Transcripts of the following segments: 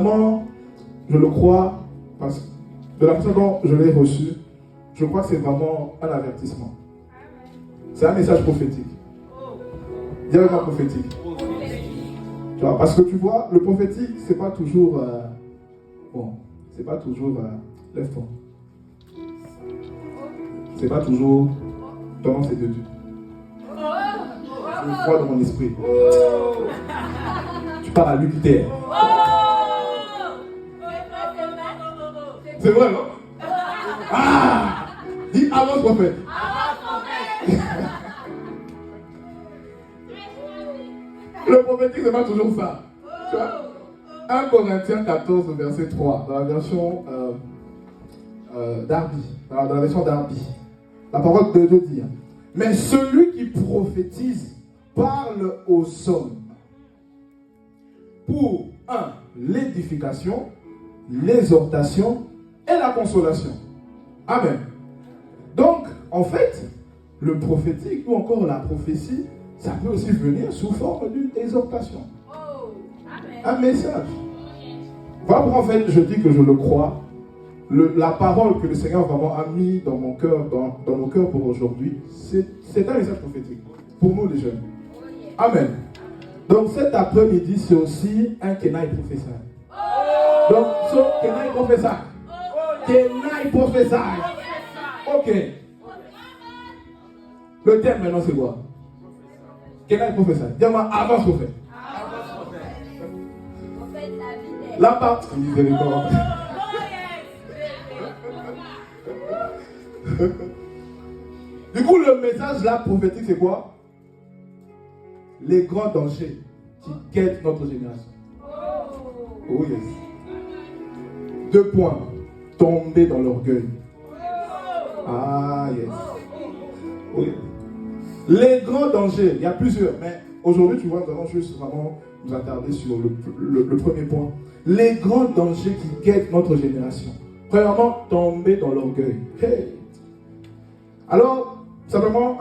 vraiment, je le crois, parce que de la façon dont je l'ai reçu, je crois que c'est vraiment un avertissement. C'est un message prophétique. Directement prophétique. Tu vois, parce que tu vois, le prophétique, c'est pas toujours... c'est pas toujours... lève-toi. C'est pas toujours... Ton nom, c'est de Dieu. Je crois dans mon esprit. Tu parles à Lupiter. C'est vrai, non? Ah! Dis avance, prophète. Le prophétique, c'est pas toujours ça. Tu vois? 1 Corinthiens 14, verset 3, dans la version Darby. Dans la version Darby. La parole de Dieu dit: mais celui qui prophétise parle aux hommes pour l'édification, l'exhortation et la consolation. Amen. Donc, en fait, le prophétique ou encore la prophétie, ça peut aussi venir sous forme d'une exhortation. Un message. Voilà pourquoi en fait je dis que je le crois. La parole que le Seigneur vraiment a mis dans mon cœur, dans nos cœurs pour aujourd'hui, c'est un message prophétique pour nous les jeunes. Amen. Donc cet après-midi, c'est aussi un Kenai prophétique. Donc, Kenai prophétique. Kenai prophétique. Ok. Le thème maintenant c'est quoi? Kenai prophétique. Dis-moi avance prophète. La partie miséricorde. Du coup, le message là prophétique, c'est quoi? Les grands dangers qui guettent notre génération. Oh yes. 2 points. Tomber dans l'orgueil. Ah yes. Oh, yes. Les grands dangers, il y a plusieurs, mais aujourd'hui, tu vois, nous allons juste vraiment nous attarder sur le premier point. Les grands dangers qui guettent notre génération. Premièrement, tomber dans l'orgueil. Hey. Alors, simplement,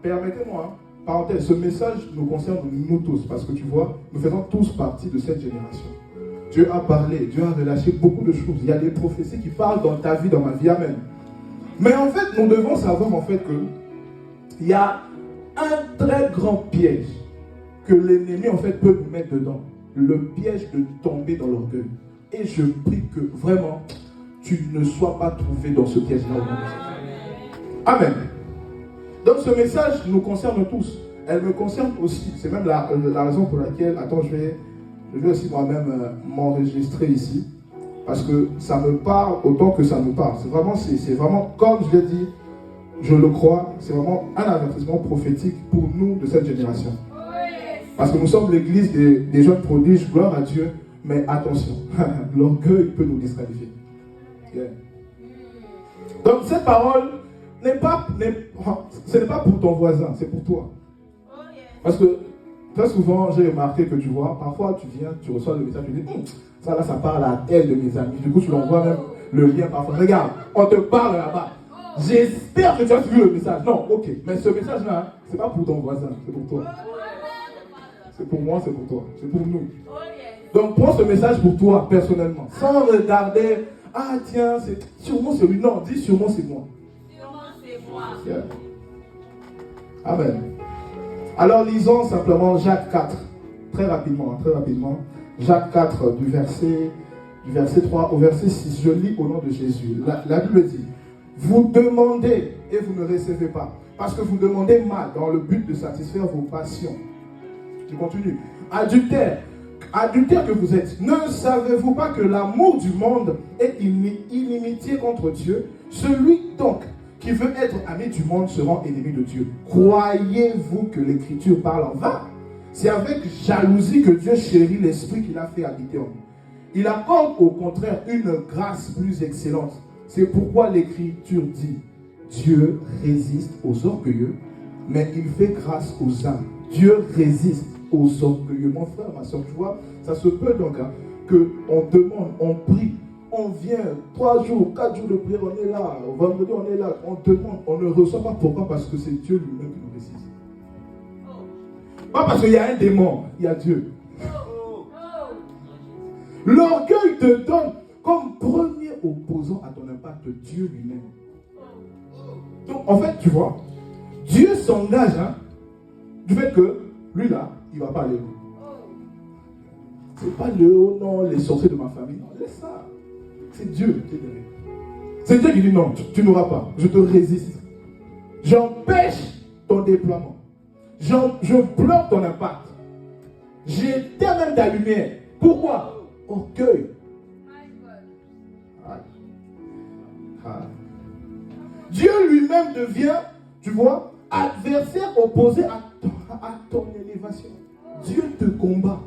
permettez-moi, parenthèse, ce message nous concerne nous tous, parce que tu vois, nous faisons tous partie de cette génération. Dieu a parlé, Dieu a relâché beaucoup de choses. Il y a des prophéties qui parlent dans ta vie, dans ma vie, amen. Mais en fait, nous devons savoir en fait que il y a un très grand piège que l'ennemi en fait peut nous mettre dedans. Le piège de tomber dans l'orgueil. Et je prie que vraiment, tu ne sois pas trouvé dans ce piège-là. Amen. Donc ce message nous concerne tous. Elle me concerne aussi. C'est même la raison pour laquelle, attends, je vais aussi moi-même m'enregistrer ici. Parce que ça me parle autant que ça nous parle. C'est vraiment, comme je l'ai dit, je le crois, c'est vraiment un avertissement prophétique pour nous de cette génération. Parce que nous sommes l'église des jeunes prodiges, gloire à Dieu. Mais attention, l'orgueil peut nous disqualifier. Yeah. Donc cette parole, ce n'est pas pour ton voisin, c'est pour toi. Parce que très souvent, j'ai remarqué que tu vois, parfois tu viens, tu reçois le message, tu dis, ça là, ça parle à tel de mes amis. Du coup, tu l'envoies même le lien parfois. Regarde, on te parle là-bas. J'espère que tu as suivi le message. Non, ok. Mais ce message-là, c'est pas pour ton voisin, c'est pour toi. C'est pour moi, c'est pour toi. C'est pour nous. Donc, prends ce message pour toi, personnellement. Sans regarder, ah tiens, c'est sûrement c'est lui. Non, dis sûrement c'est moi. Yeah. Amen. Alors lisons simplement Jacques 4, très rapidement. Jacques 4 du verset 3 au verset 6, je lis au nom de Jésus. La Bible dit, vous demandez et vous ne recevez pas, parce que vous demandez mal dans le but de satisfaire vos passions. Je continue. Adultère que vous êtes, ne savez-vous pas que l'amour du monde est inimitié contre Dieu? Celui donc qui veut être ami du monde se rend ennemi de Dieu. Croyez-vous que l'Écriture parle en vain? C'est avec jalousie que Dieu chérit l'esprit qu'il a fait habiter en nous. Il accorde au contraire une grâce plus excellente. C'est pourquoi l'Écriture dit, Dieu résiste aux orgueilleux, mais il fait grâce aux humbles. Dieu résiste aux orgueilleux. Mon frère, ma soeur, tu vois, ça se peut donc qu'on demande, on prie, on vient 3 jours, 4 jours de prière, on est là, vendredi on est là, on demande, on ne reçoit pas. Pourquoi? Parce que c'est Dieu lui-même qui nous résiste. Pas parce qu'il y a un démon, il y a Dieu. L'orgueil te donne comme premier opposant à ton impact Dieu lui-même. Donc, en fait, tu vois, Dieu s'engage du fait que lui là, il ne va pas aller loin. C'est pas le haut, non, les sorciers de ma famille. Non, laisse ça. C'est Dieu qui est derrière. C'est Dieu qui dit non, tu n'auras pas. Je te résiste. J'empêche ton déploiement. Je bloque ton impact. J'éteins même ta lumière. Pourquoi? Orgueil. Dieu lui-même devient, tu vois, adversaire opposé à ton élévation. Dieu te combat.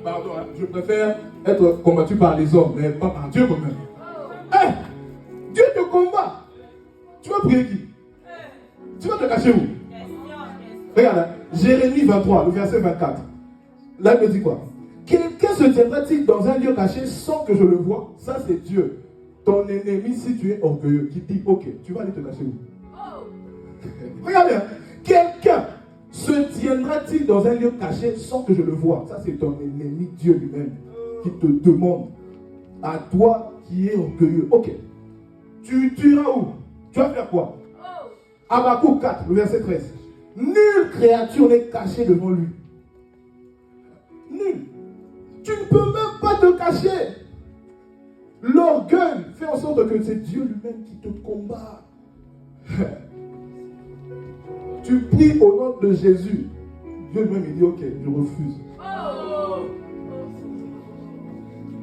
Pardon, je préfère être combattu par les hommes, mais pas par Dieu quand même. Dieu te combat. Tu vas prier qui? Tu vas te cacher où? Regarde, Jérémie 23, le verset 24. Là, il me dit quoi? Quelqu'un se tiendra-t-il dans un lieu caché sans que je le voie? Ça, c'est Dieu. Ton ennemi, si tu es orgueilleux, qui dit, ok, tu vas aller te cacher où? Regarde bien. Quelqu'un se tiendra-t-il dans un lieu caché sans que je le voie? Ça, c'est ton ennemi, Dieu lui-même, qui te demande à toi qui es orgueilleux. Ok. Tu iras où? Tu vas faire quoi? Habakkuk 4, le verset 13. Nulle créature n'est cachée devant lui. Nulle. Tu ne peux même pas te cacher. L'orgueil fait en sorte que c'est Dieu lui-même qui te combat. Tu pries au nom de Jésus. Dieu lui-même il dit ok, je refuse.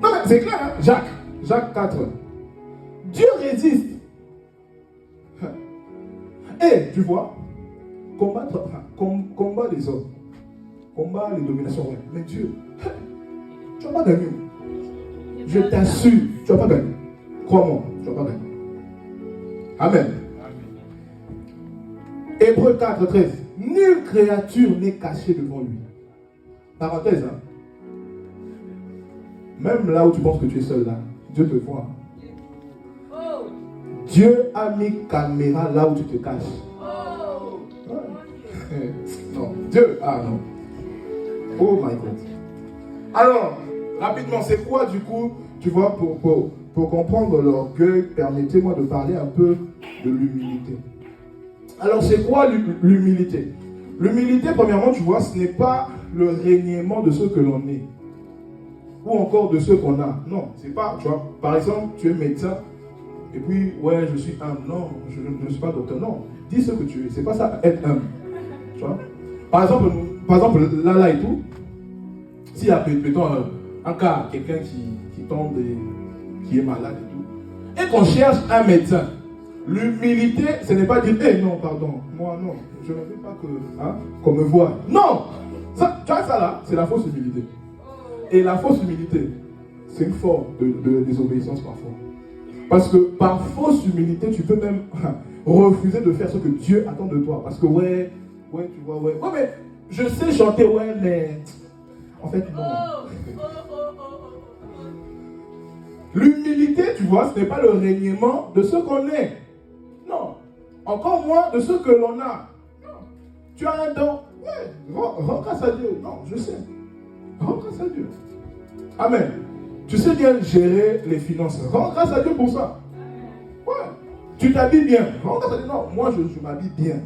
Non mais c'est clair, hein? Jacques 4. Dieu résiste. Et tu vois, combat les hommes, combat les dominations, mais Dieu, tu ne vas pas gagner. Je t'assure, tu ne vas pas gagner. Crois-moi, tu ne vas pas gagner. Amen. Hébreux 4, 13. Nulle créature n'est cachée devant lui. Parenthèse, hein. Même là où tu penses que tu es seul là, Dieu te voit. Dieu a mis caméra là où tu te caches. Ouais. Non, Dieu, non. Oh my God. Alors, rapidement, c'est quoi du coup, tu vois, pour comprendre l'orgueil, permettez-moi de parler un peu de l'humilité. Alors, c'est quoi l'humilité? L'humilité, premièrement, tu vois, ce n'est pas le reniement de ce que l'on est. Ou encore de ce qu'on a. Non, c'est pas, tu vois, par exemple, tu es médecin, et puis, ouais, je suis humble. Non, je ne suis pas docteur. Non, dis ce que tu es. C'est pas ça, être humble. Tu vois? Par exemple, là et tout, s'il y a, mettons, un cas, quelqu'un qui tombe et qui est malade et tout, et qu'on cherche un médecin, l'humilité, ce n'est pas dire, non, pardon, moi, non, je ne veux pas qu'on me voie. Non! Ça, tu vois, ça là, c'est la fausse humilité. Et la fausse humilité, c'est une forme de désobéissance parfois. Parce que par fausse humilité, tu peux même refuser de faire ce que Dieu attend de toi. Parce que ouais, tu vois, ouais, mais je sais chanter, ouais, mais en fait, non. L'humilité, tu vois, ce n'est pas le reniement de ce qu'on est. Non. Encore moins de ce que l'on a. Non. Tu as un don. Ouais, rends grâce à Dieu. Non, je sais. Rends grâce à Dieu. Amen. Tu sais bien gérer les finances. Rends grâce à Dieu pour ça. Ouais. Tu t'habilles bien. Rends grâce à Dieu. Non, moi je m'habille bien.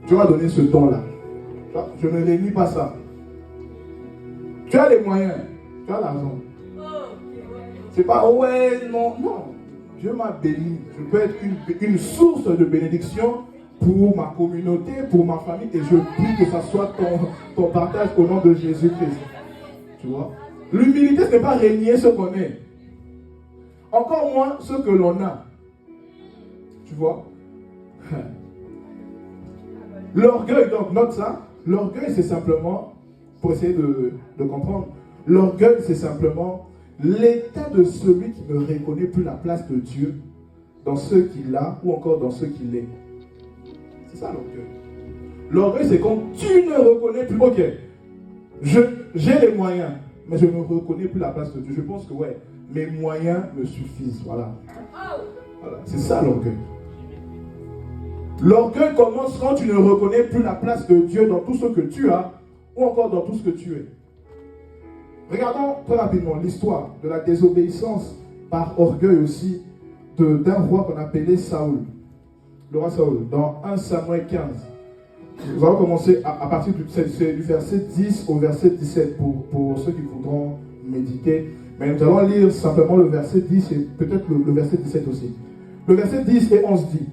Dieu m'a donné ce don-là. Je ne réunis pas ça. Tu as les moyens. Tu as l'argent. C'est pas ouais, non. Dieu m'a béni. Je peux être une source de bénédiction pour ma communauté, pour ma famille. Et je prie que ça soit ton partage au nom de Jésus-Christ. Tu vois? L'humilité, ce n'est pas régner ce qu'on est. Encore moins ce que l'on a. Tu vois? L'orgueil, donc, note ça. L'orgueil, c'est simplement, pour essayer de comprendre, l'orgueil, c'est simplement l'état de celui qui ne reconnaît plus la place de Dieu dans ce qu'il a ou encore dans ce qu'il est. C'est ça l'orgueil. L'orgueil, c'est quand tu ne reconnais plus, ok, j'ai les moyens, mais je ne reconnais plus la place de Dieu. Je pense que, ouais, mes moyens me suffisent. Voilà. C'est ça l'orgueil. L'orgueil commence quand tu ne reconnais plus la place de Dieu dans tout ce que tu as ou encore dans tout ce que tu es. Regardons très rapidement l'histoire de la désobéissance par orgueil aussi d'un roi qu'on appelait Saoul. Le roi Saoul, dans 1 Samuel 15. Nous allons commencer à partir du verset 10 au verset 17 pour ceux qui voudront méditer. Mais nous allons lire simplement le verset 10 et peut-être le verset 17 aussi. Le verset 10 et 11 dit: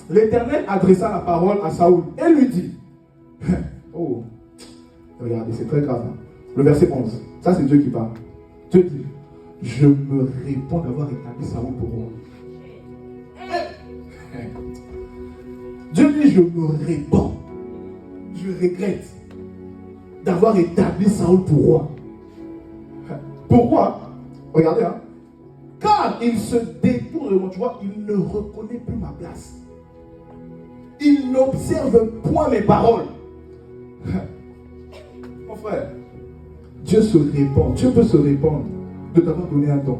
L'Éternel adressa la parole à Saoul et lui dit, oh, regardez, c'est très grave. Hein. Le verset 11, ça c'est Dieu qui parle. Dieu dit: je me répands d'avoir établi Saoul pour moi. Dieu dit: je me répands. Je regrette d'avoir établi Saoul pour roi. Pourquoi? Regardez, hein. Car il se détourne de moi, tu vois, il ne reconnaît plus ma place. Il n'observe point mes paroles. Mon frère, Dieu se répand. Dieu peut se répandre de t'avoir donné un don.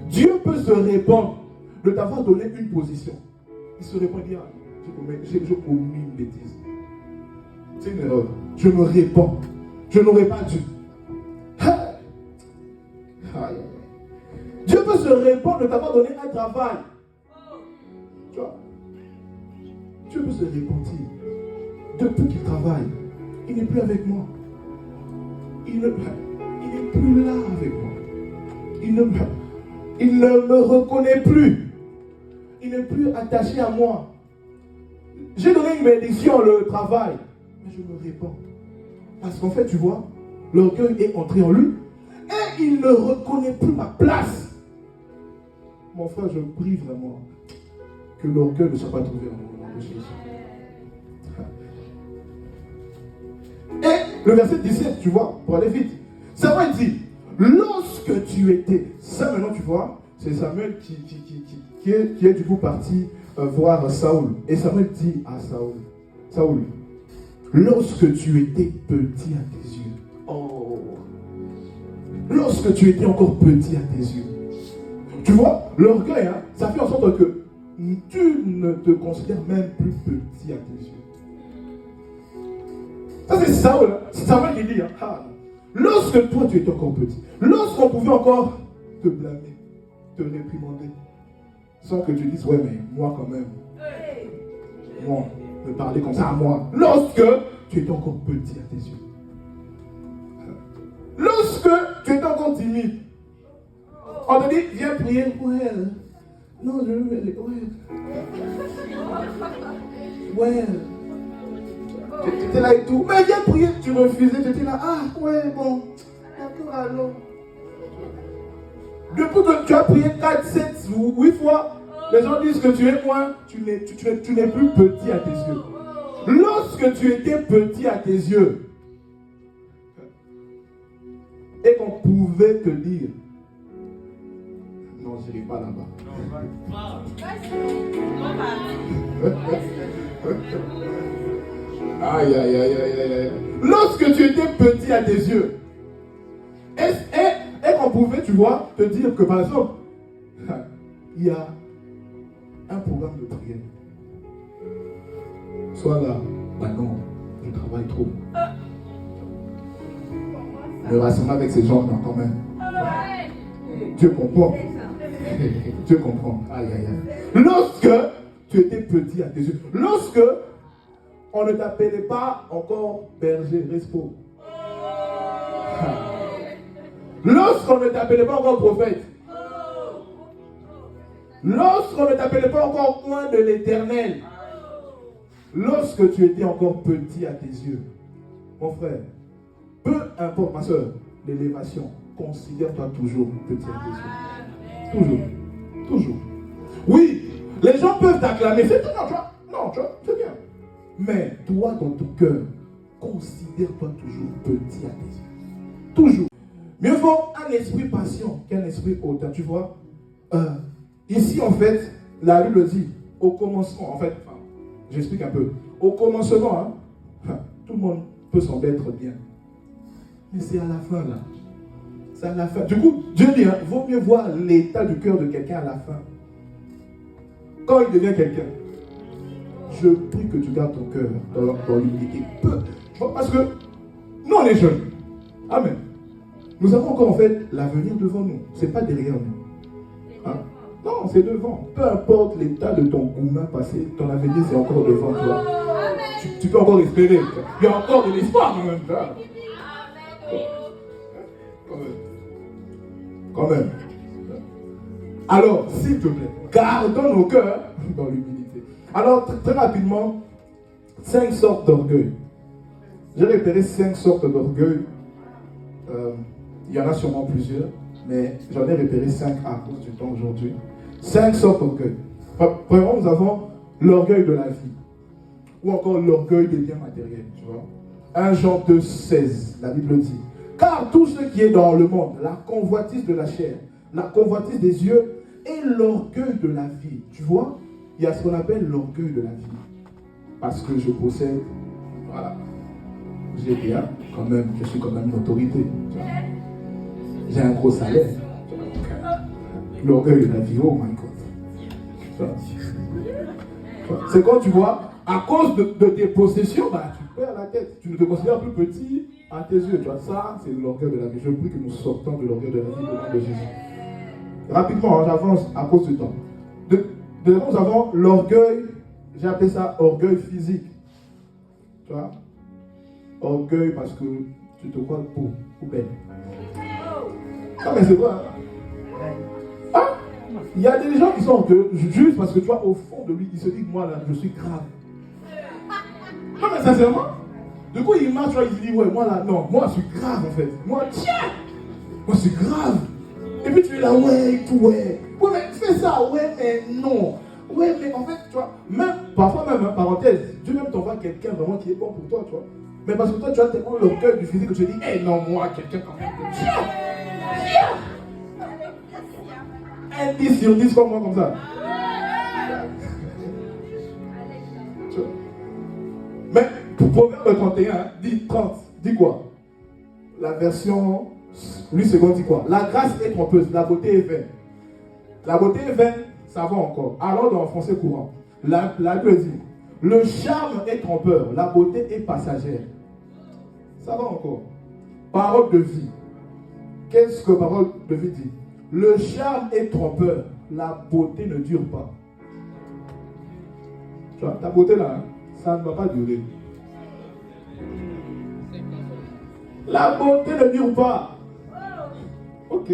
Dieu peut se répandre de t'avoir donné une position. Il se répand et dit: j'ai commis une bêtise. C'est une erreur. Je me répands. Je n'aurais pas dû. Dieu peut se répandre de t'avoir donné un travail. Tu vois? Dieu peut se repentir. Depuis qu'il travaille, il n'est plus avec moi. Il n'est plus là avec moi. Il ne me reconnaît plus. Il n'est plus attaché à moi. J'ai donné une bénédiction, le travail. Mais je me répands. Parce qu'en fait, tu vois, l'orgueil est entré en lui. Et il ne reconnaît plus ma place. Mon frère, je prie vraiment que l'orgueil ne soit pas trouvé en nom de Jésus. Et le verset 17, tu vois, pour aller vite, Samuel dit: lorsque tu étais, ça maintenant tu vois, c'est Samuel qui est du coup parti voir Saoul. Et Samuel dit à Saoul: Saoul, lorsque tu étais petit à tes yeux, oh, lorsque tu étais encore petit à tes yeux, tu vois, l'orgueil, hein, ça fait en sorte que tu ne te considères même plus petit à tes yeux. Ça c'est Saoul, hein. C'est Samuel qui dit, hein, ah, lorsque toi tu étais encore petit, lorsqu'on pouvait encore te blâmer, te réprimander, sans que tu dises: ouais, mais moi quand même, moi, me parler comme ça à moi, lorsque tu étais encore petit à tes yeux, lorsque tu étais encore timide, on te dit: viens prier. Ouais, non, je veux aller. Ouais. Tu étais là et tout. Mais viens prier, tu refusais, tu étais là. Ah, ouais, bon. D'accord, alors. Depuis que tu as prié 4, 7 ou 8 fois, les gens disent que tu es moins, tu n'es plus petit à tes yeux. Lorsque tu étais petit à tes yeux, et qu'on pouvait te dire: non, je n'irai pas là-bas. Aïe, aïe, aïe, aïe, aïe. Lorsque tu étais petit à tes yeux, et qu'on pouvait, tu vois, te dire que par exemple, il y a un programme de prière. Sois là, bah non, je travaille trop. Me rassembler avec ces gens-là quand même. Dieu comprend. Dieu comprend. Aïe, aïe, aïe. Lorsque tu étais petit à tes yeux, lorsque on ne t'appelait pas encore berger, respo. Lorsqu'on ne t'appelait pas encore prophète. Lorsqu'on ne t'appelait pas encore loin de l'Éternel. Lorsque tu étais encore petit à tes yeux. Mon frère, peu importe, ma soeur, l'élévation, considère-toi toujours petit à tes yeux. Toujours. Toujours. Oui, les gens peuvent t'acclamer. C'est tout, non, tu vois, c'est bien. Mais toi, dans ton cœur, considère-toi toujours petit à tes yeux. Toujours. Mieux vaut un esprit patient qu'un esprit hautain. Tu vois, ici, en fait, la Bible dit, au commencement, en fait, j'explique un peu. Au commencement, hein, tout le monde peut s'en être bien. Mais c'est à la fin, là. C'est à la fin. Du coup, Dieu dit, hein, vaut mieux voir l'état du cœur de quelqu'un à la fin. Quand il devient quelqu'un, je prie que tu gardes ton cœur dans l'humilité. Parce que nous, on est jeunes. Amen. Nous avons encore en fait l'avenir devant nous. Ce n'est pas derrière nous. Hein? Non, c'est devant. Peu importe l'état de ton gourmand passé, ton avenir c'est encore devant toi. Tu peux encore espérer. Il y a encore de l'espoir en même temps. Quand même. Alors, s'il te plaît, gardons nos cœurs dans l'humilité. Alors, très rapidement, 5 sortes d'orgueil. J'ai repéré 5 sortes d'orgueil. Il y en a sûrement plusieurs, mais j'en ai repéré 5 à cause du temps aujourd'hui. 5 sortes d'orgueil. Premièrement, nous avons l'orgueil de la vie, ou encore l'orgueil des biens matériels. Tu vois? 1 Jean 2,16, la Bible dit: car tout ce qui est dans le monde, la convoitise de la chair, la convoitise des yeux et l'orgueil de la vie. Tu vois, il y a ce qu'on appelle l'orgueil de la vie. Parce que je possède, voilà, j'ai bien, quand même, je suis quand même une autorité. J'ai un gros salaire. L'orgueil de la vie, oh my God. C'est quand tu vois, à cause de tes possessions, bah, tu perds la tête. Tu ne te considères plus petit à tes yeux. Tu vois, ça, c'est l'orgueil de la vie. Je prie que nous sortons de l'orgueil de la vie au nom de Jésus. Rapidement, j'avance à cause du temps. Nous avons l'orgueil, j'ai appelé ça orgueil physique. Tu vois? Orgueil parce que tu te crois beau ou belle. Ah, mais c'est vrai. Hein? Il y a des gens qui sont orgueilleux juste parce que tu vois, au fond de lui, il se dit que moi là, je suis grave. Non, mais sincèrement, du coup, il marche, tu vois, il se dit, ouais, moi là, non, moi je suis grave en fait. Moi, tiens, moi je suis grave. Et puis tu es là, ouais, et tout, ouais. Ouais, mais fais ça, ouais, mais non. Ouais, mais en fait, tu vois, même, parfois même, hein, parenthèse, Dieu même t'envoie quelqu'un vraiment qui est bon pour toi, tu vois. Mais parce que toi, tu as tellement l'orgueil du physique que tu te dis, eh non, moi, quelqu'un quand même. Tiens! 1 10 sur 10 comme moi, comme ça. Mais pour Proverbe 31, hein, dit 30, dit quoi? La version 8 secondes dit quoi? La grâce est trompeuse, la beauté est vaine. La beauté est vaine, ça va encore. Alors dans le français courant, la Bible dit, le charme est trompeur, la beauté est passagère. Ça va encore. Parole de vie. Qu'est-ce que parole de vie dit? Le charme est trompeur, la beauté ne dure pas. Tu vois, ta beauté là, hein, ça ne va pas durer. La beauté ne dure pas. Ok.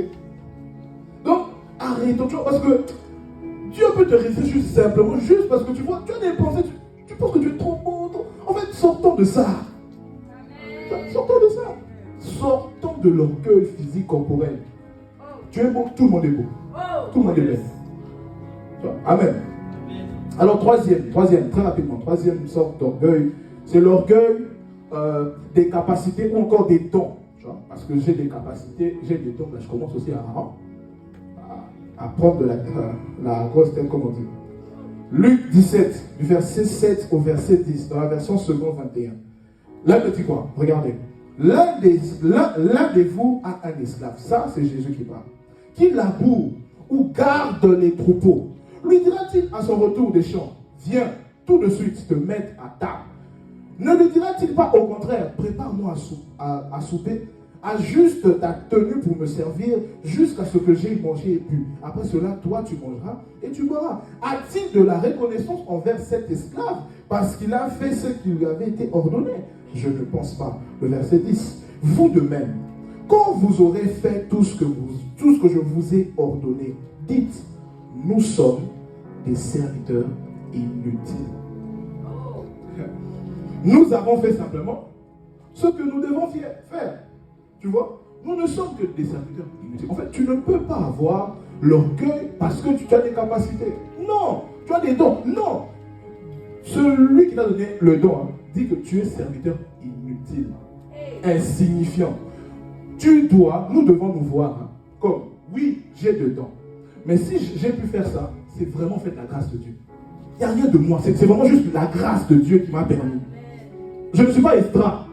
Donc, arrête, tu vois, parce que Dieu peut te rester juste simplement, juste parce que tu vois, tu as des pensées, tu penses que tu es trop beau. En fait, sortons de ça. Sortons de ça. Sortons de l'orgueil physique corporel. Tu es beau, tout le monde est beau. Tout le monde est belle. Amen. Alors, troisième, très rapidement, troisième sorte d'orgueil, c'est l'orgueil des capacités ou encore des dons. Tu vois, parce que j'ai des capacités, j'ai des dons, là je commence aussi à prendre de la grosse tête, comme on dit. Luc 17, du verset 7 au verset 10, dans la version seconde 21. Là, il dit quoi? Regardez. L'un de vous a un esclave. Ça, c'est Jésus qui parle. Qui laboure ou garde les troupeaux. Lui dira-t-il à son retour des champs, viens tout de suite te mettre à table. Ne lui dira-t-il pas au contraire, prépare-moi à souper, ajuste ta tenue pour me servir jusqu'à ce que j'aie mangé et bu. Après cela, toi tu mangeras et tu boiras. A-t-il de la reconnaissance envers cet esclave parce qu'il a fait ce qui lui avait été ordonné? Je ne pense pas. Le verset 10. Vous de même, quand vous aurez fait tout ce que je vous ai ordonné, dites, nous sommes des serviteurs inutiles. Nous avons fait simplement ce que nous devons faire. Tu vois, nous ne sommes que des serviteurs inutiles. En fait, tu ne peux pas avoir l'orgueil parce que tu as des capacités. Non, tu as des dons. Non. Celui qui t'a donné le don dit que tu es serviteur inutile, insignifiant. Nous devons nous voir comme, oui, j'ai des dons. Mais si j'ai pu faire ça, c'est vraiment fait de la grâce de Dieu. Il n'y a rien de moi, c'est vraiment juste la grâce de Dieu qui m'a permis. Je ne suis pas extra.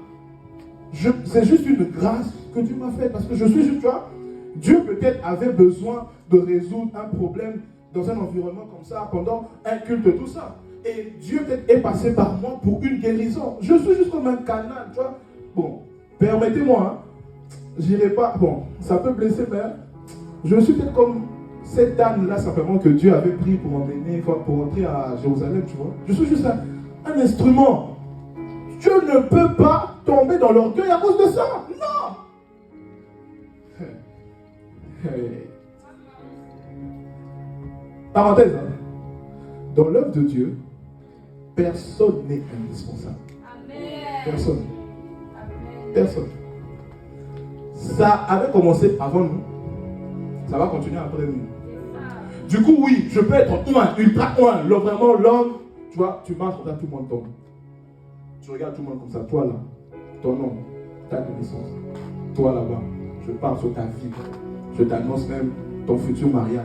C'est juste une grâce que Dieu m'a faite. Parce que je suis juste, tu vois, Dieu peut-être avait besoin de résoudre un problème dans un environnement comme ça, pendant un culte, tout ça. Et Dieu peut-être est passé par moi pour une guérison. Je suis juste comme un canal, tu vois. Bon, permettez-moi, hein. j'irai pas. Bon, ça peut blesser, mais je suis peut-être comme cette âne-là, simplement que Dieu avait pris pour emmener, pour entrer à Jérusalem, tu vois. Je suis juste un instrument. Dieu ne peut pas tomber dans l'orgueil à cause de ça. Non. Parenthèse, hein. Dans l'œuvre de Dieu, personne n'est indispensable. Personne. Personne. Ça avait commencé avant nous. Ça va continuer après nous. Du coup, oui, je peux être ultra vraiment l'homme, tu vois, tu marches, là, tout le monde tombe. Tu regardes tout le monde comme ça. Toi là, ton nom, ta connaissance. Toi là-bas, je parle sur ta vie. Je t'annonce même ton futur mariage.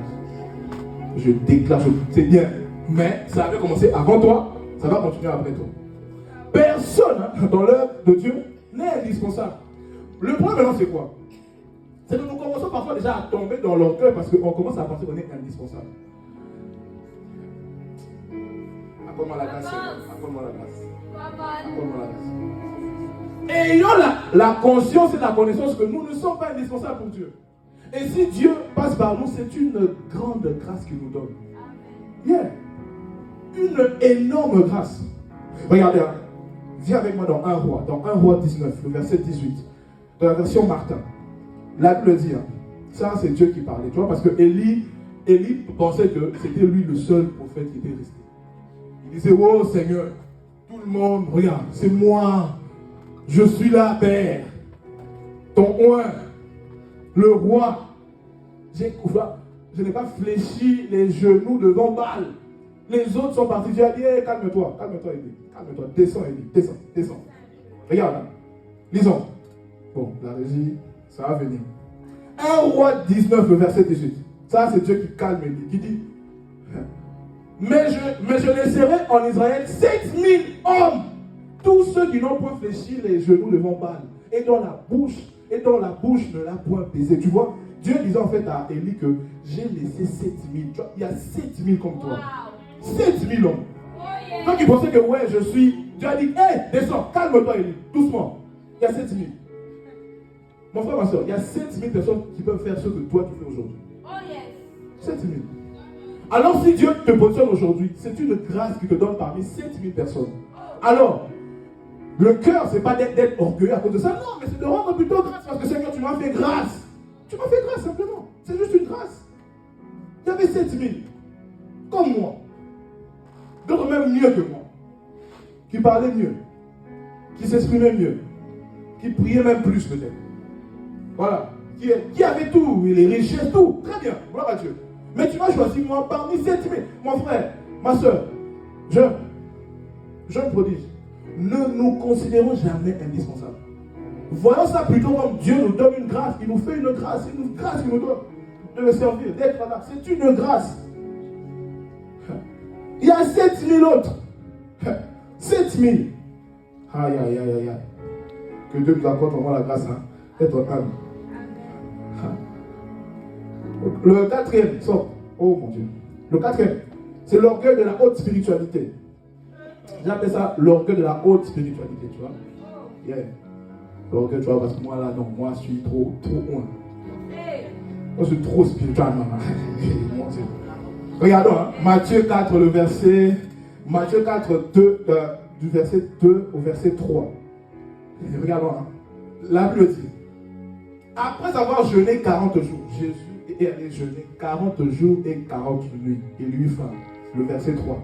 Je déclare, c'est bien. Mais ça avait commencé avant toi, ça va continuer après toi. Personne dans l'œuvre de Dieu n'est indispensable. Le problème maintenant, c'est quoi? C'est que nous commençons parfois déjà à tomber dans l'orgueil parce qu'on commence à penser qu'on est indispensable. Accorde-moi la grâce. Accorde-moi la grâce. Accorde-moi la grâce. Ayant la conscience et la connaissance que nous ne sommes pas indispensables pour Dieu. Et si Dieu passe par nous, c'est une grande grâce qu'il nous donne. Yeah. Une énorme grâce. Regardez, hein. Viens avec moi dans 1 Roi, 19, le verset 18, de la version Martin. La Bible dit, hein, ça c'est Dieu qui parlait, tu vois, parce que Élie pensait que c'était lui le seul prophète qui était resté. Il disait, oh Seigneur, tout le monde, regarde, c'est moi, je suis là, Père, ton oint, le roi. Je n'ai pas fléchi les genoux devant Baal. Les autres sont partis. Dieu a dit, hey, calme-toi, Élie. Calme-toi, descends, Élie, descends. Regarde, hein. Lisons. Bon, la régie, ça va venir. 1 Roi 19, le verset 18. Ça, c'est Dieu qui calme Élie, qui dit, mais je laisserai en Israël 7000 hommes, tous ceux qui n'ont point fléchi les genoux devant Baal, et dont la bouche ne l'a point baisé. Tu vois, Dieu disait en fait à Élie que j'ai laissé 7000. Tu vois, il y a 7000 comme toi. 7000 hommes. Toi qui pensais que ouais, je suis. Dieu a dit, hé, descends, calme-toi, Élie, doucement. Il y a 7000. Mon frère, ma soeur, il y a 7000 personnes qui peuvent faire ce que toi tu fais aujourd'hui. 7000. Alors si Dieu te positionne aujourd'hui, c'est une grâce qu'il te donne parmi 7000 personnes. Alors, le cœur, c'est pas d'être orgueilleux à cause de ça. Non, mais c'est de rendre plutôt grâce parce que Seigneur, tu m'as fait grâce. Tu m'as fait grâce simplement. C'est juste une grâce. Il y avait 7000. Comme moi. D'autres même mieux que moi. Qui parlaient mieux. Qui s'exprimaient mieux. Qui priaient même plus peut-être. Voilà. Qui avait tout. Les richesses, tout. Très bien. Gloire à Dieu. Mais tu m'as choisi moi parmi 7000. Mon frère, ma soeur, jeune prodige. Ne nous considérons jamais indispensables. Voyons ça plutôt comme Dieu nous donne une grâce. Il nous fait une grâce. C'est une grâce qu'il nous donne. De le servir, d'être là. C'est une grâce. Il y a 7000 autres. 7000. Aïe, aïe, aïe, aïe, aïe. Que Dieu nous accorde vraiment la grâce d'être humble. Le quatrième, oh mon Dieu. Le quatrième, c'est l'orgueil de la haute spiritualité. J'appelle ça l'orgueil de la haute spiritualité, tu vois. Yeah. L'orgueil, tu vois, parce que moi là, non, moi je suis trop loin. Moi je suis trop spirituel, mon Dieu. Regardons, hein, Matthieu 4, le verset, Matthieu 4, 2, du verset 2 au verset 3. Et regardons, hein, la Bible dit, après avoir jeûné 40 jours, Jésus est allé jeûner 40 jours et 40 nuits. Et lui faim. Le verset 3.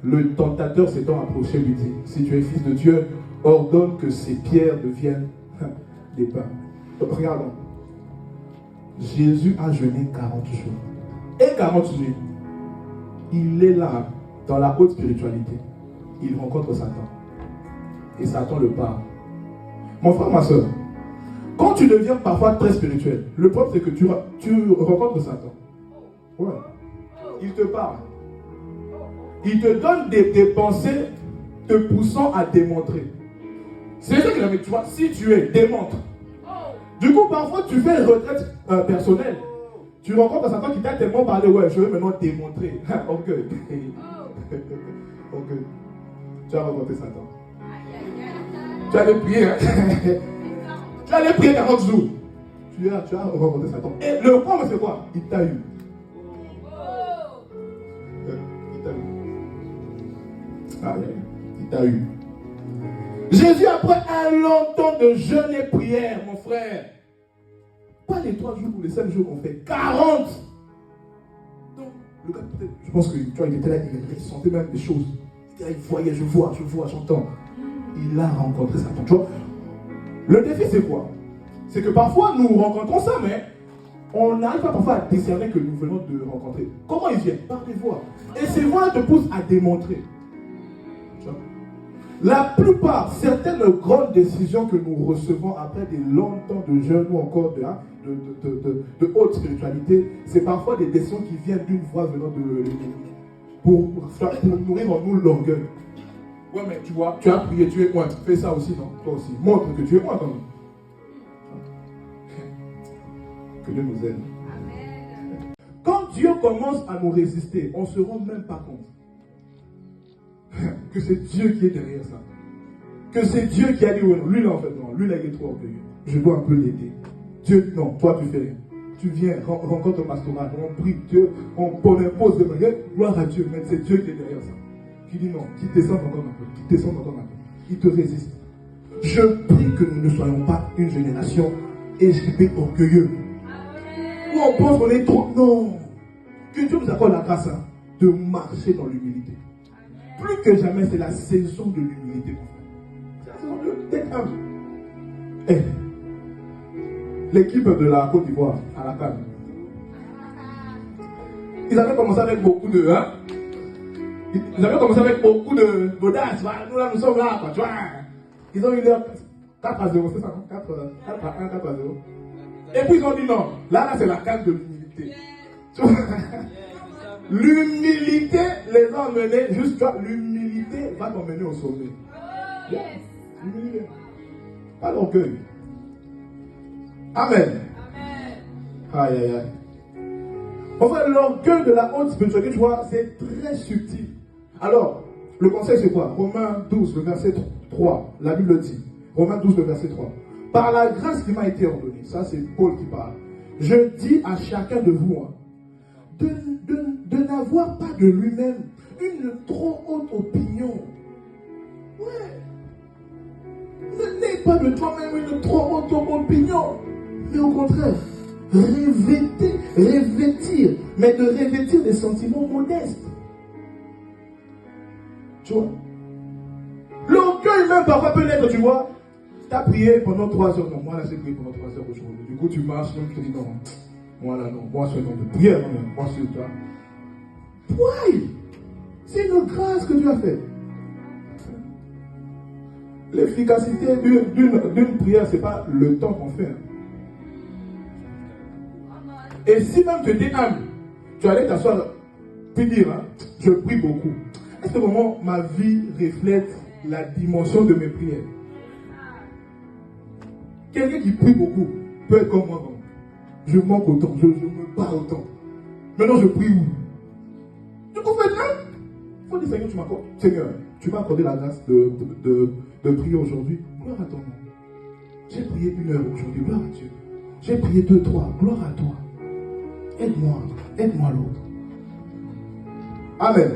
Le tentateur s'étant approché lui dit, si tu es fils de Dieu, ordonne que ces pierres deviennent des pains. Donc regardons. Jésus a jeûné 40 jours et 40 nuits. Il est là, dans la haute spiritualité. Il rencontre Satan. Et Satan le parle. Mon frère, ma soeur, quand tu deviens parfois très spirituel, le problème c'est que tu rencontres Satan. Ouais. Il te parle. Il te donne des pensées te poussant à démontrer. C'est ça qu'il a dit, tu vois, si tu es, démontre. Du coup, parfois tu fais une retraite personnelle. Tu rencontres Satan qui t'a tellement parlé, ouais, je vais maintenant démontrer. Ok. Ok. Tu as rencontré Satan. Tu as prier, hein? Tu allais prier 40 jours. Tu as rencontré Satan. Et le problème, c'est quoi? Il t'a eu. Il t'a eu. Ah, il t'a eu. Jésus, après un long temps de jeûne et prière, mon frère, pas les 3 jours ou les 5 jours qu'on fait, 40. Donc, le gars, peut-être, je pense que, tu vois, il était là, il sentait même des choses. Il voyait, je vois, j'entends. Il a rencontré Satan. Tu vois, le défi, c'est quoi? C'est que parfois, nous rencontrons ça, mais on n'arrive pas parfois à décerner que nous venons de rencontrer. Comment ils viennent? Par des voix. Et ces voix te poussent à démontrer. Tu vois? La plupart, certaines grandes décisions que nous recevons après des longs temps de jeûne ou encore de haute spiritualité, c'est parfois des décisions qui viennent d'une voix venant de l'ennemi. Pour nourrir en nous l'orgueil. Ouais, mais tu vois, tu as prié, tu es moi. Fais ça aussi, non? Toi aussi. Montre que tu es moi quand même. Que Dieu nous aide. Amen. Quand Dieu commence à nous résister, on ne se rend même pas compte que c'est Dieu qui est derrière ça. Que c'est Dieu qui a dit, ouais, lui là en fait, non, lui là il est trop orgueilleux. Je dois un peu l'aider. Dieu, non, toi tu fais rien. Tu viens, rencontre un pastoral, on prie Dieu, on impose des manières, gloire à Dieu, mais c'est Dieu qui est derrière ça. Qui dit non, qui descend encore un peu, qui descend encore un peu. Il te résiste. Je prie que nous ne soyons pas une génération égyptée orgueilleuse. Où on pense qu'on est trop. Non. Que Dieu nous accorde la grâce de marcher dans l'humilité. Plus que jamais, c'est la saison de l'humilité, mon frère. C'est la saison d'être humble. Eh, l'équipe de la Côte d'Ivoire, à la CAN, ils avaient commencé avec beaucoup de. Hein? Ils avaient commencé avec beaucoup d'audace. Nous là, nous sommes là, quoi, tu vois. Ils ont eu leur 4-0, c'est ça, non? 4-1, 4-0. Et puis ils ont dit non, là c'est la case de l'humilité. L'humilité les a emmenés, juste l'humilité va t'emmener au sommet. Yeah. L'humilité. Pas l'orgueil. Amen. Aïe aïe aïe. En fait, l'orgueil de la haute spiritualité, tu vois, c'est très subtil. Alors, le conseil c'est quoi? Romains 12, le verset 3, la Bible dit. Romains 12, le verset 3. Par la grâce qui m'a été ordonnée, ça c'est Paul qui parle, je dis à chacun de vous, de n'avoir pas de lui-même une trop haute opinion. Ouais. Ne n'aie pas de toi-même une trop haute opinion. Mais au contraire, revêtir, mais de revêtir des sentiments modestes. Tu vois? L'orgueil même parfois peut l'être, tu vois. Tu as prié pendant 3 heures. Non, moi là j'ai prié pendant 3 heures aujourd'hui. Du coup tu marches, même tu te dis non. Moi là non, moi c'est un nom de prière, non, moi c'est toi. Why? C'est une grâce que tu as fait. L'efficacité d'une prière, c'est pas le temps qu'on fait. Et si même tu étais humble, tu allais t'asseoir puis dire, hein, je prie beaucoup. Est-ce que vraiment ma vie reflète la dimension de mes prières? Quelqu'un qui prie beaucoup peut être comme moi. Non? Je manque autant, je me bats autant. Maintenant je prie où? Du coup, maintenant, il faut dire Seigneur, tu m'as accordé la grâce de prier aujourd'hui. Gloire à ton nom. J'ai prié 1 heure aujourd'hui, gloire à Dieu. J'ai prié 2, 3, gloire à toi. Aide-moi l'autre. Amen.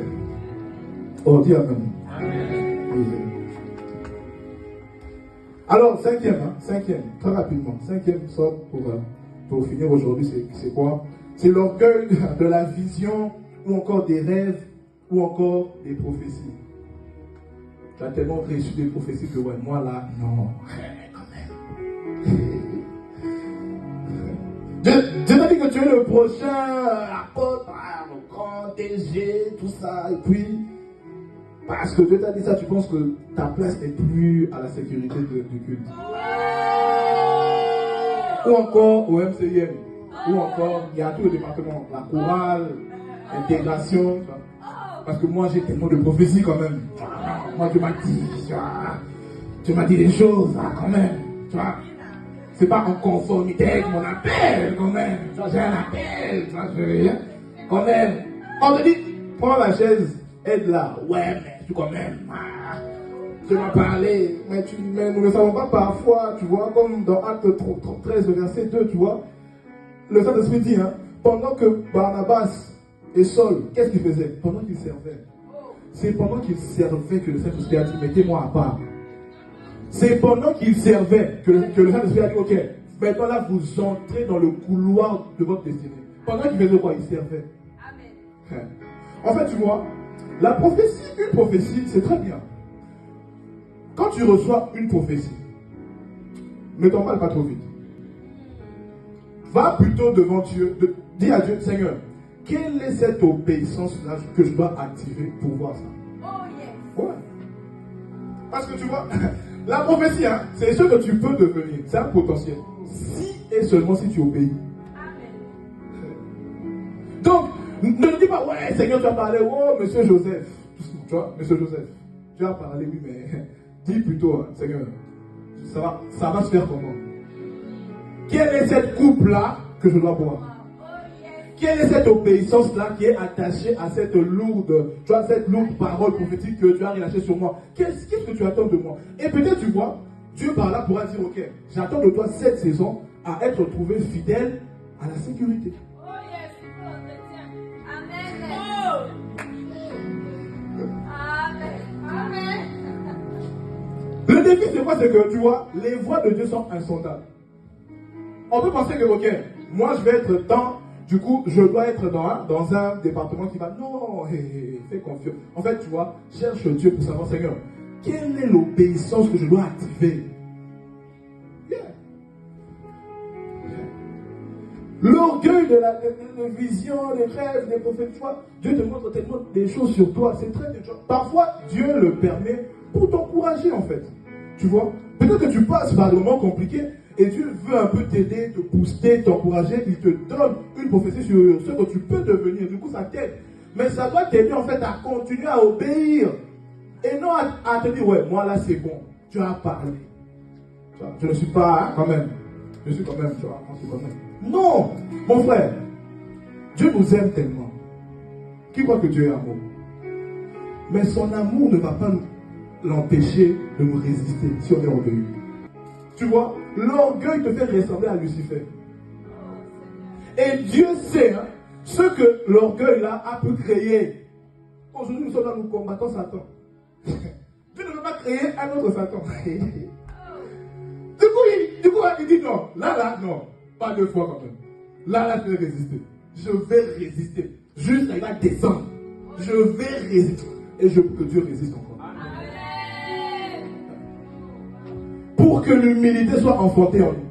Oh, dis Amen. Amen. Alors, cinquième, très rapidement. Cinquième somme pour finir aujourd'hui, c'est quoi? C'est l'orgueil de la vision, ou encore des rêves, ou encore des prophéties. Tu as tellement reçu des prophéties que, ouais, moi là, non, quand même. Dieu t'a dit que tu es le prochain apôtre, le grand DG, tout ça, et puis, parce que Dieu t'a dit ça, tu penses que ta place n'est plus à la sécurité du culte. Ou encore au MCIM, ou encore, il y a tout le département, la chorale, l'intégration, parce que moi j'ai tellement de prophéties quand même. Moi tu m'as dit des choses quand même, tu vois. C'est pas en conformité avec mon appel quand même. Tu vois, j'ai un appel, tu vois, quand même. On te dit, prends la chaise, aide-la. Ouais, mais tu quand même. Dieu m'a parlé, mais nous ne savons pas parfois, tu vois, comme dans Acte 13, verset 2, tu vois, le Saint-Esprit dit, hein, pendant que Barnabas et Saul, qu'est-ce qu'ils faisaient? Pendant qu'ils servaient. C'est pendant qu'ils servaient que le Saint-Esprit a dit, mettez-moi à part. C'est pendant qu'ils servaient que le Saint-Esprit a dit, ok, maintenant là, vous entrez dans le couloir de votre destinée. Pendant qu'ils faisaient quoi? Ils servaient. Amen. En fait, tu vois, la prophétie, une prophétie, c'est très bien. Quand tu reçois une prophétie, ne t'emballe pas trop vite. Va plutôt devant Dieu, dis à Dieu, Seigneur, quelle est cette obéissance-là que je dois activer pour voir ça? Oh yes. Ouais. Parce que tu vois, la prophétie, hein, c'est ce que tu peux devenir. C'est un potentiel. Si et seulement si tu obéis. Amen. Donc, ne dis pas, ouais, Seigneur, tu as parlé, oh, monsieur Joseph. Tu vois, monsieur Joseph, tu as parlé, oui, mais dis plutôt, hein, Seigneur, ça va se faire comment? Quelle est cette coupe-là que je dois boire? Quelle est cette obéissance-là qui est attachée à cette lourde, tu vois, cette lourde parole prophétique que tu as relâchée sur moi? Qu'est-ce que tu attends de moi? Et peut-être, tu vois, Dieu par là pourra dire, ok, j'attends de toi cette saison à être trouvé fidèle à la sécurité. Oh yes, Amen. Amen. Le défi, c'est quoi? C'est que, tu vois, les voies de Dieu sont insondables. On peut penser que, ok, moi je vais être du coup, je dois être dans un département qui va, non, fais confiance. En fait, tu vois, cherche Dieu pour savoir, Seigneur, quelle est l'obéissance que je dois activer? Yeah. L'orgueil de la vision, les rêves, les prophètes, tu vois, Dieu te montre tellement des choses sur toi, c'est très bien. Parfois, Dieu le permet pour t'encourager, en fait. Tu vois, peut-être que tu passes par des moments compliqués et Dieu veut un peu t'aider, te booster, t'encourager. Il te donne une prophétie sur ce que tu peux devenir. Du coup, ça t'aide. Mais ça doit t'aider en fait à continuer à obéir. Et non à te dire, ouais, moi là c'est bon. Tu as parlé. Tu vois, je ne suis pas, hein, quand même. Je suis quand même, tu vois, quand même. Non, mon frère. Dieu nous aime tellement. Qui croit que Dieu est amour? Mais son amour ne va pas l'empêcher de nous résister si on est orgueilleux. Tu vois, l'orgueil te fait ressembler à Lucifer. Et Dieu sait hein, ce que l'orgueil là a pu créer. Aujourd'hui, nous sommes là, nous combattons Satan. Dieu ne veut pas créer un autre Satan. Du coup, il dit non. Là, non. Pas deux fois quand même. Là, je vais résister. Je vais résister. Juste, il va descendre. Je vais résister. Et je veux que Dieu résiste encore. Pour que l'humilité soit enfantée en nous.